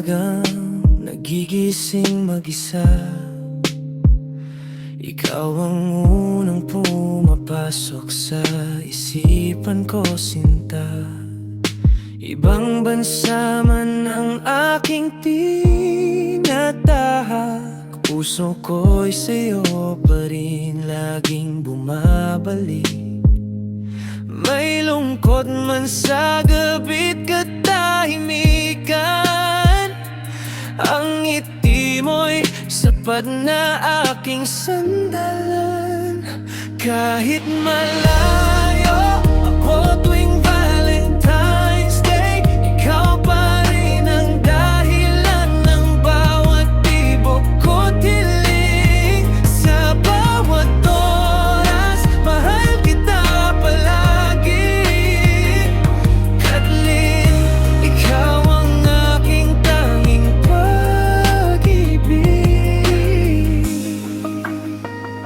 umagang nagigising mag-isa, ikaw ang unang pumapasok sa isipan ko, sinta. Ibang bansa man ang aking tinatahak, puso ko'y sa'yo pa rin laging bumabalik. May lungkot man sa gabi't katahimikan, ang ngiti mo'y sapat na aking sandalan. Kahit malayo ako tuwing Valentine's Day, ikaw pa rin ang dahilan ng bawat tibok ko't hiling. Sa bawat oras, mahal kita palagi. Kathleen, ikaw ang aking tanging pag-ibig.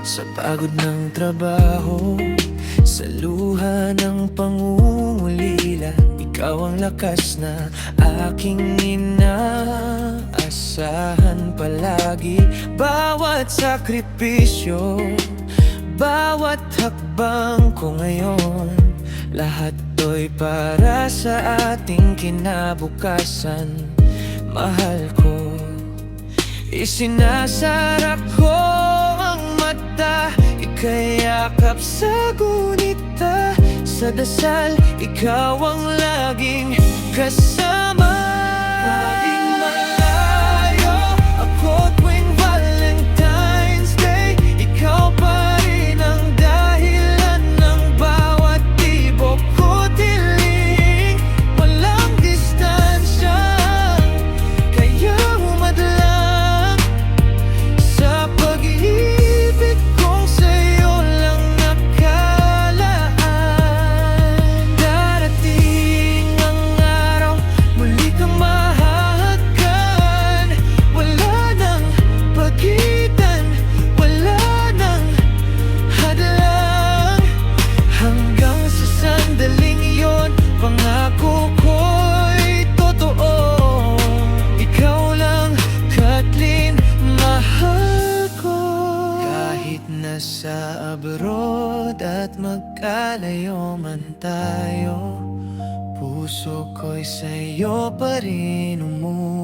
Sa pagod ng trabaho, sa luha ng pangungulila, ikaw ang lakas na aking inaasahan palagi. Bawat sakripisyo, bawat hakbang ko ngayon, lahat to'y para sa ating kinabukasan. Mahal ko, isinasara ko ang mata, ikayakap sa gunita. Sa dasal, ikaw ang laging kasama. Kahit malayo ako tuwing Valentine's Day, ikaw pa rin ang dahilan ng bawat tibok ko't hiling. Walang distansya, kaya humadlang sa pag-ibig kong sa'yo lang nakalaan. Darating ang araw, muli kang mahahagan. Wala nang pagitan, wala nang hadlang. Hanggang sa sandaling iyon, pangako ko'y totoo. Ikaw lang, Kathleen, mahal ko. Kahit nasa abroad at magkalayo man tayo, puso ko'y sa'yo pa rin umuwi.